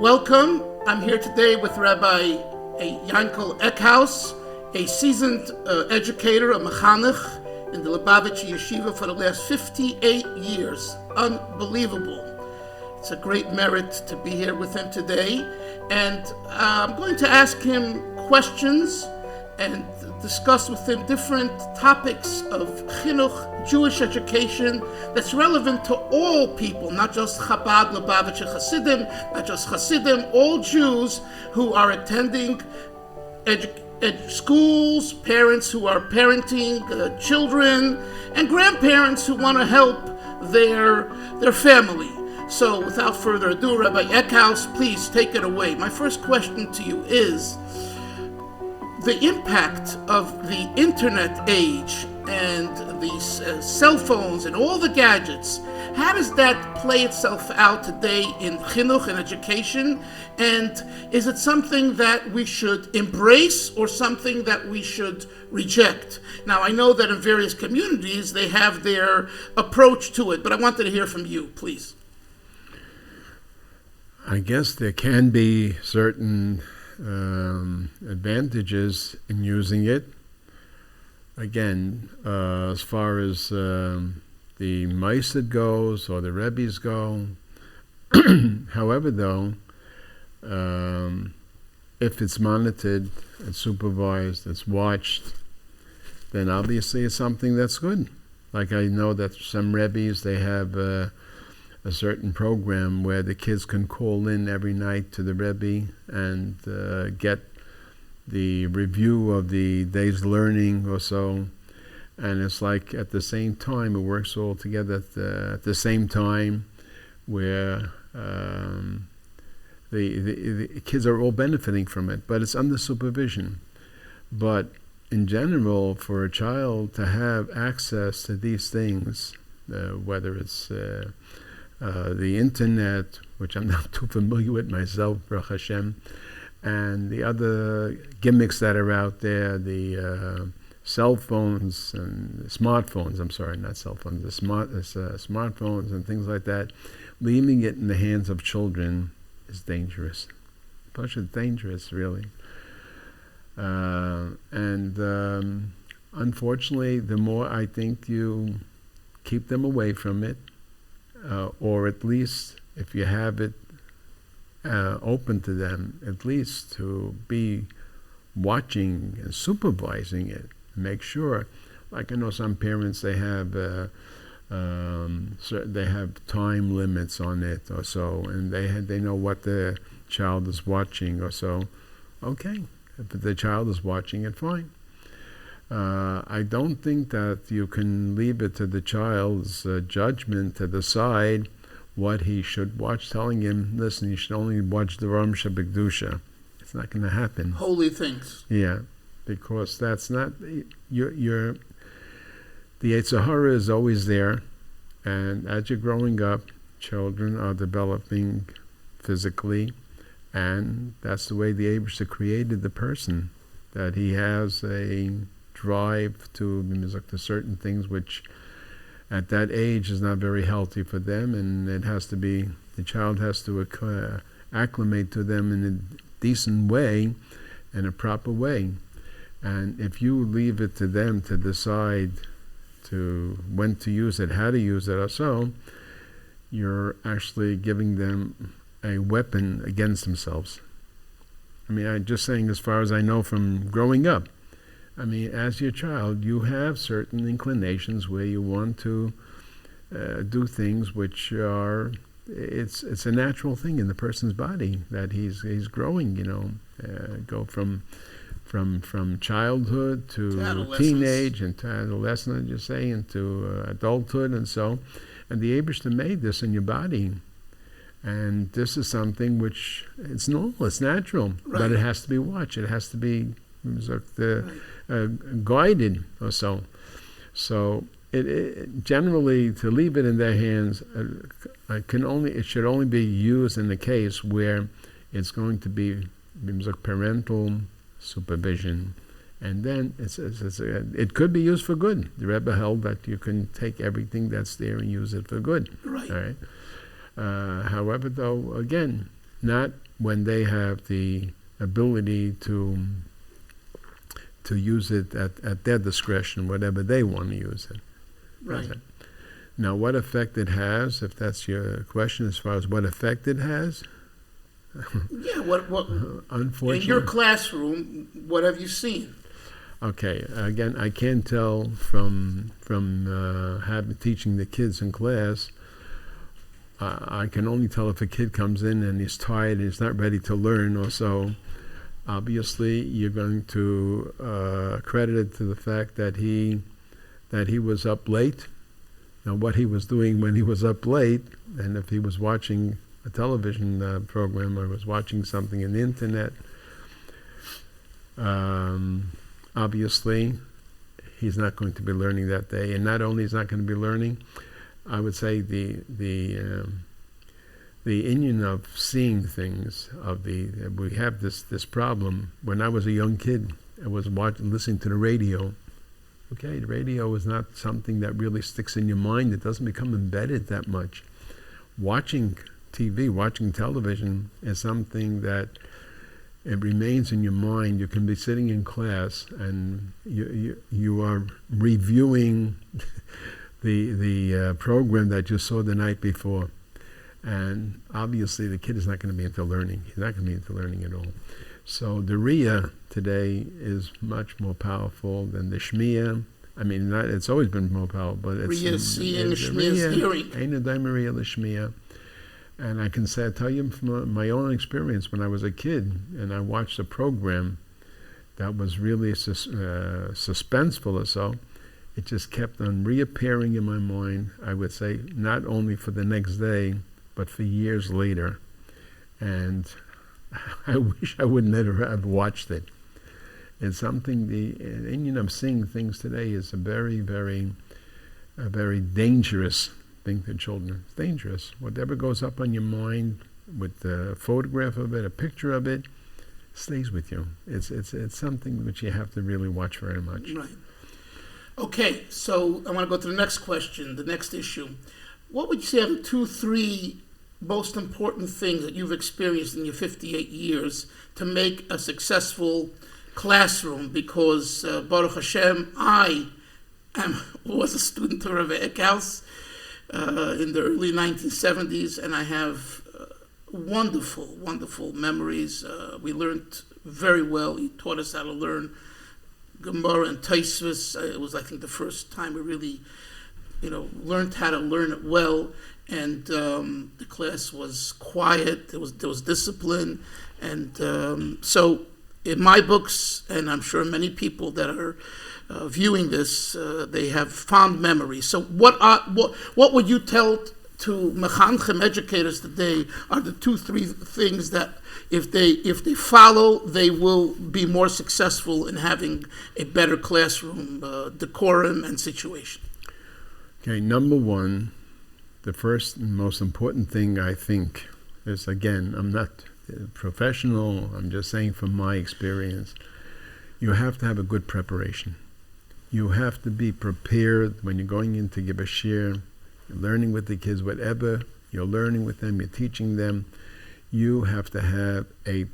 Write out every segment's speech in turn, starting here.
Welcome. I'm here today with Rabbi Yankel Eckhaus, a seasoned educator, a mechanech in the Lubavitch Yeshiva for the last 58 years. Unbelievable. It's a great merit to be here with him today. And I'm going to ask him questions and discuss with him different topics of chinuch, Jewish education, that's relevant to all people, not just Chabad, Lubavitch, Hasidim, not just Hasidim, all Jews who are attending schools, parents who are parenting children, and grandparents who want to help their family. So without further ado, Rabbi Eckhaus, please take it away. My first question to you is, the impact of the internet age and these cell phones and all the gadgets, how does that play itself out today in chinuch and education? And is it something that we should embrace or something that we should reject? Now, I know that in various communities they have their approach to it, but I wanted to hear from you, please. I guess there can be certain advantages in using it. Again, as far as the Meisid goes or the Rebbes go. However, though, if it's monitored, it's supervised, it's watched, then obviously it's something that's good. Like I know that some Rebbes, they have a certain program where the kids can call in every night to the Rebbe and get the review of the day's learning or so. And it's like at the same time, it works all together at the same time, where the kids are all benefiting from it, but it's under supervision. But in general, for a child to have access to these things, whether it's the internet, which I'm not too familiar with myself, Baruch Hashem, and the other gimmicks that are out there, the cell phones and smartphones, I'm sorry, not cell phones, the smartphones and things like that, leaving it in the hands of children is dangerous. It's dangerous, really. Unfortunately, the more I think you keep them away from it, or at least if you have it open to them, at least to be watching and supervising it, make sure. Like I know some parents, they have time limits on it or so, and they know what the child is watching or so. Okay, if the child is watching it, fine. I don't think that you can leave it to the child's judgment to decide what he should watch, telling him, listen, you should only watch the Ram Shabbat. It's not going to happen. Holy things. Yeah, because that's not, the Yetzer Hara is always there, and as you're growing up, children are developing physically, and that's the way the Eibusher created the person, that he has a drive to certain things which at that age is not very healthy for them, and the child has to acclimate to them in a decent way, in a proper way. And if you leave it to them to decide when to use it, how to use it or so, you're actually giving them a weapon against themselves. I mean, I'm just saying, as far as I know from growing up, I mean, as your child, you have certain inclinations where you want to do things which are, it's a natural thing in the person's body that he's growing, go from childhood to teenage and to adolescence, you say, into adulthood and so. And the Eibusher made this in your body. And this is something which, it's normal, it's natural, right, but it has to be watched. It has to be guided or so. So it generally, to leave it in their hands, it should only be used in the case where it's going to be parental supervision, and then it could be used for good. The Rebbe held that you can take everything that's there and use it for good. Right. All right. However, though, again, not when they have the ability to use it at their discretion, whatever they want to use it. Right. Now, what effect it has, if that's your question, as far as what effect it has? Yeah, what Unfortunately. in your classroom, what have you seen? Okay, again, I can't tell from teaching the kids in class. I can only tell if a kid comes in and he's tired and he's not ready to learn or so. Obviously, you're going to credit it to the fact that he was up late. Now, what he was doing when he was up late, and if he was watching a television program or was watching something on the internet, obviously, he's not going to be learning that day. And not only is not going to be learning, I would say the union of seeing things, we have this problem. When I was a young kid, I was listening to the radio. Okay, the radio is not something that really sticks in your mind. It doesn't become embedded that much. Watching TV, watching television is something that it remains in your mind. You can be sitting in class and you are reviewing the program that you saw the night before. And obviously the kid is not going to be into learning. He's not going to be into learning at all. So the Riyah today is much more powerful than the Shmiya. I mean, it's always been more powerful, but it's Riyah seeing, Shmiya hearing. Ain't a daim Riyah l'Shmiya. And I can tell you from my own experience when I was a kid and I watched a program that was really suspenseful or so, it just kept on reappearing in my mind, I would say, not only for the next day, but for years later. And I wish I would never have watched it. It's something, the union of seeing things today is a very, very dangerous thing to children. It's dangerous. Whatever goes up on your mind with a photograph of it, a picture of it, stays with you. It's something which you have to really watch very much. Right. Okay, so I want to go to the next question, the next issue. What would you say are the 2-3 most important things that you've experienced in your 58 years to make a successful classroom? Because Baruch Hashem, I was a student of Rebbe Eckhouse in the early 1970s, and I have wonderful, wonderful memories. We learned very well. He taught us how to learn Gemara and Tosfos. It was, I think, the first time we really, learned how to learn it well. And the class was quiet. There was discipline, and so in my books, and I'm sure many people that are viewing this, they have fond memories. So what would you tell to mechanchim educators today are the 2-3 things that if they follow, they will be more successful in having a better classroom decorum and situation? Okay, number one, the first and most important thing I think is, again, I'm not professional, I'm just saying from my experience, you have to have a good preparation. You have to be prepared when you're going in to give a shiur, you're learning with the kids, whatever you're learning with them, you're teaching them, you have to have a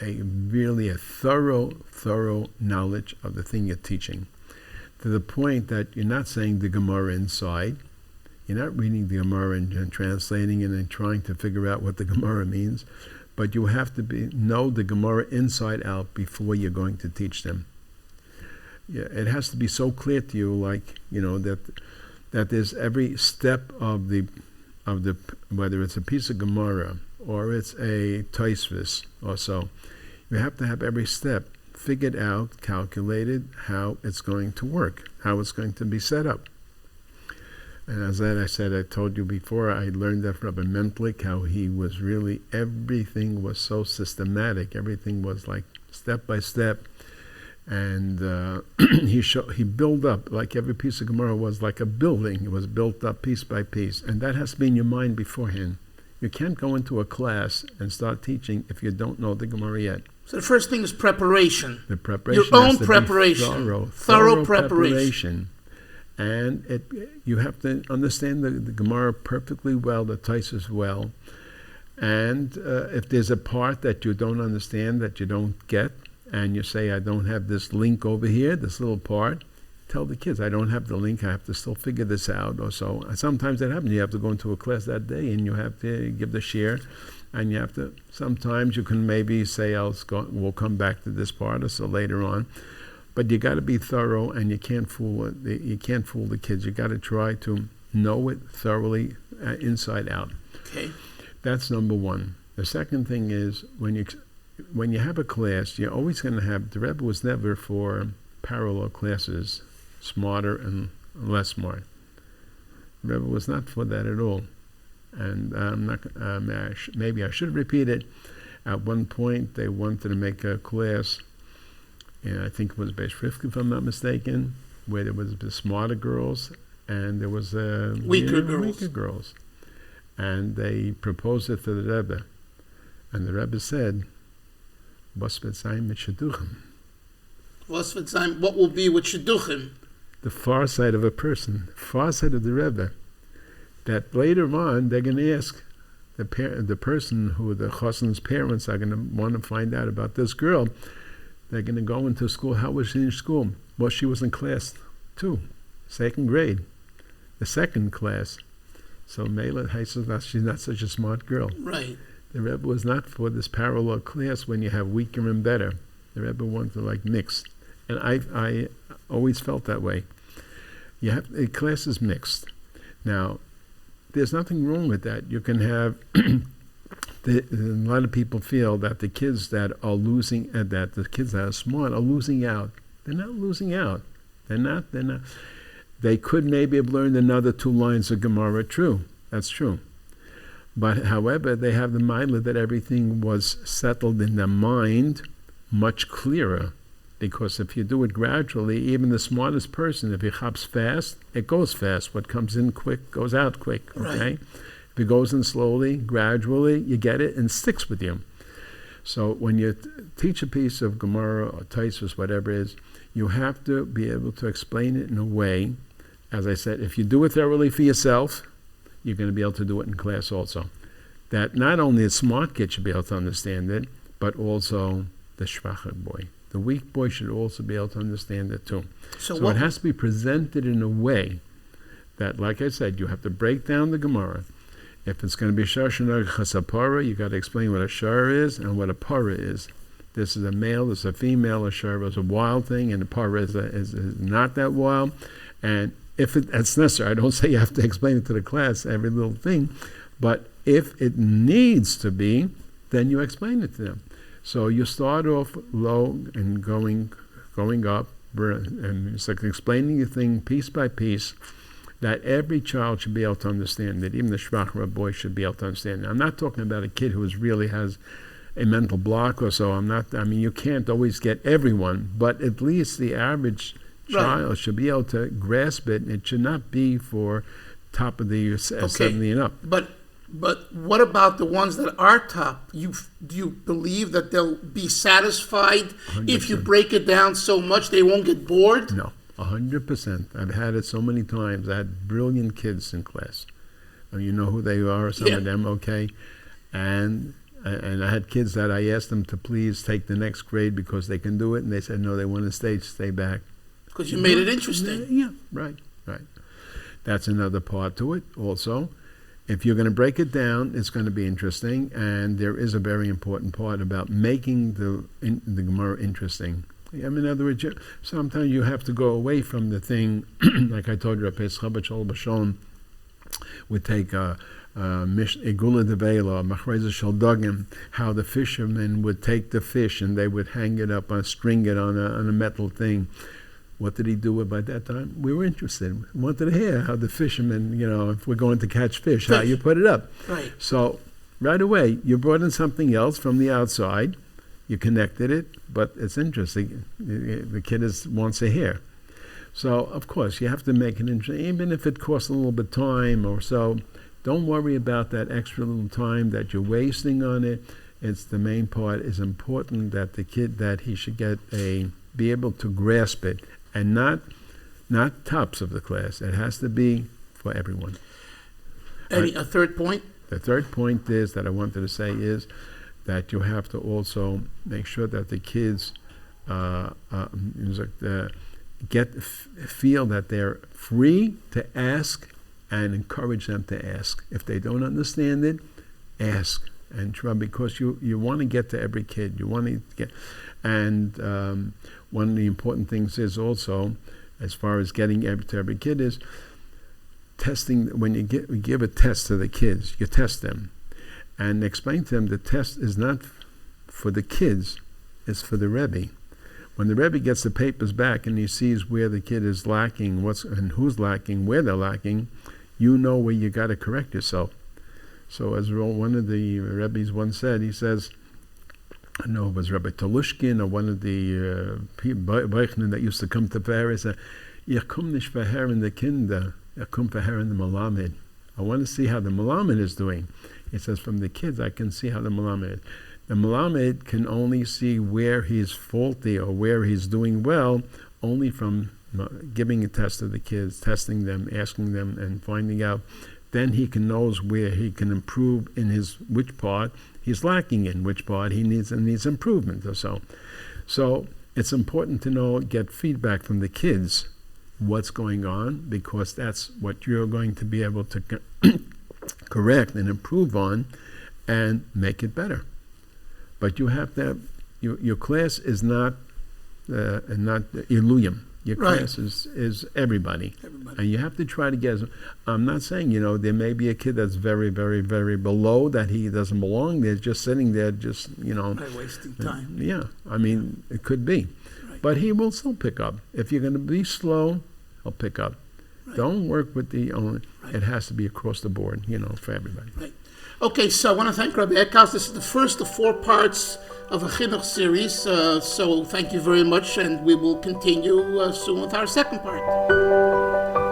really thorough knowledge of the thing you're teaching, to the point that you're not saying the Gemara inside, you're not reading the Gemara and translating it and trying to figure out what the Gemara means, but you have to know the Gemara inside out before you're going to teach them. Yeah, it has to be so clear to you, that there's every step of the whether it's a piece of Gemara or it's a Tosfos or so, you have to have every step figured out, calculated, how it's going to work, how it's going to be set up. And as I said, I told you before, I learned that from Rabbi Mentlik, how he was really, everything was so systematic, everything was like step by step. And he built up, like every piece of Gemara was like a building. It was built up piece by piece. And that has to be in your mind beforehand. You can't go into a class and start teaching if you don't know the Gemara yet. So the first thing is preparation. The preparation. Your own preparation. Thorough preparation. And you have to understand the Gemara perfectly well, the Tosfos well. And if there's a part that you don't understand, that you don't get, and you say, I don't have this link over here, this little part, tell the kids, I don't have the link, I have to still figure this out or so. And sometimes that happens. You have to go into a class that day and you have to give the share, and you have to, sometimes you can maybe say, we'll come back to this part or so later on. But you got to be thorough, and you can't fool it. You can't fool the kids. You got to try to know it thoroughly, inside out. Okay. That's number one. The second thing is when you have a class, you're always going to have. The Rebbe was never for parallel classes, smarter and less smart. The Rebbe was not for that at all. And I'm not. Maybe I should repeat it. At one point, they wanted to make a class. And I think it was Beis Rivka, if I'm not mistaken, where there was the smarter girls and there was weaker girls. And they proposed it to the Rebbe. And the Rebbe said, "Was wird sein mit Shidduchim?" What will be with Shidduchim? The far side of a person, far side of the Rebbe. That later on, they're going to ask the person who the chassan's parents are going to want to find out about this girl. They're going to go into school. How was she in school? Well, she was in class 2, second grade, the second class. So Mela, she's not such a smart girl. Right. The Rebbe was not for this parallel class when you have weaker and better. The Rebbe wanted to like mix. And I always felt that way. A class is mixed. Now, there's nothing wrong with that. You can have... A lot of people feel that the kids that are losing, that the kids that are smart are losing out. They're not losing out. They're not. They could maybe have learned another 2 lines of Gemara. True. That's true. But however, they have the mindset that everything was settled in their mind much clearer. Because if you do it gradually, even the smartest person, if he hops fast, it goes fast. What comes in quick goes out quick. Okay. Right. If it goes in slowly, gradually, you get it and sticks with you. So when you teach a piece of Gemara or Taisus, whatever it is, you have to be able to explain it in a way, as I said, if you do it thoroughly for yourself, you're going to be able to do it in class also. That not only a smart kid should be able to understand it, but also the schwache boy. The weak boy should also be able to understand it too. So it has to be presented in a way that, like I said, you have to break down the Gemara. If it's going to be shar shenag chasapara, you got to explain what a shar is and what a para is. This is a male, this is a female. A shar is a wild thing, and a para is not that wild. And if it's necessary, I don't say you have to explain it to the class, every little thing, but if it needs to be, then you explain it to them. So you start off low and going up, and it's like explaining the thing piece by piece, that every child should be able to understand it. Even the shvach boy should be able to understand it. I'm not talking about a kid who really has a mental block or so. You can't always get everyone, but at least the average child should be able to grasp it. It should not be for top of the 70 and up. But what about the ones that are top? Do you believe that they'll be satisfied 100%. If you break it down so much they won't get bored? No. 100%. I've had it so many times. I had brilliant kids in class. You know who they are, some of them, okay? And I had kids that I asked them to please take the next grade because they can do it, and they said, no, they want to stay back. Because you made it interesting. Yeah, right. That's another part to it also. If you're going to break it down, it's going to be interesting, and there is a very important part about making the Gemara interesting. In other words, sometimes you have to go away from the thing, like I told you, would take Igula de Vela, Machreza Shaldogim, how the fishermen would take the fish and they would hang it up, string it on a metal thing. What did he do by that time? We were interested. We wanted to hear how the fishermen, if we're going to catch fish, how you put it up. Right. So right away, you brought in something else from the outside. You connected it, but it's interesting. The kid wants to hear. So, of course, you have to make it interesting, even if it costs a little bit of time or so. Don't worry about that extra little time that you're wasting on it. It's the main part. Is important that the kid, that he should be able to grasp it, and not tops of the class. It has to be for everyone. A third point? The third point is that I wanted to say is that you have to also make sure that the kids feel that they're free to ask, and encourage them to ask. If they don't understand it, ask and try, because you want to get to every kid. You want to get, and one of the important things is also, as far as getting to every kid, is testing. When you give a test to the kids, you test them and explain to them the test is not for the kids, it's for the Rebbe. When the Rebbe gets the papers back and he sees where the kid is lacking, and who's lacking, where they're lacking, you know where you got to correct yourself. So as one of the Rebbes once said, he says, I know it was Rabbi Talushkin or one of the Beichnen that used to come to Paris, said, Ich komm nicht verherren the Kinder, ich komm verherren the Malamed. I want to see how the Malamed is doing. He says, from the kids, I can see how the Malamed is. The Malamed can only see where he's faulty or where he's doing well only from giving a test to the kids, testing them, asking them, and finding out. Then he knows where he can improve in which part he's lacking in, which part he needs improvement or so. So it's important to get feedback from the kids, what's going on, because that's what you're going to be able to correct and improve on and make it better. But you have to, your class is not Iluyim. Your class is everybody. And you have to try to get, I'm not saying, there may be a kid that's very, very, very below, that he doesn't belong there, just sitting there, just, wasting time. Yeah, I mean, it could be. Right. But he will still pick up. If you're going to be slow, he'll pick up. Right. Don't work with it has to be across the board, for everybody. Right. Okay, so I want to thank Rabbi Eckhouse. This is the first of 4 parts of a Chinuch series. So thank you very much, and we will continue soon with our second part.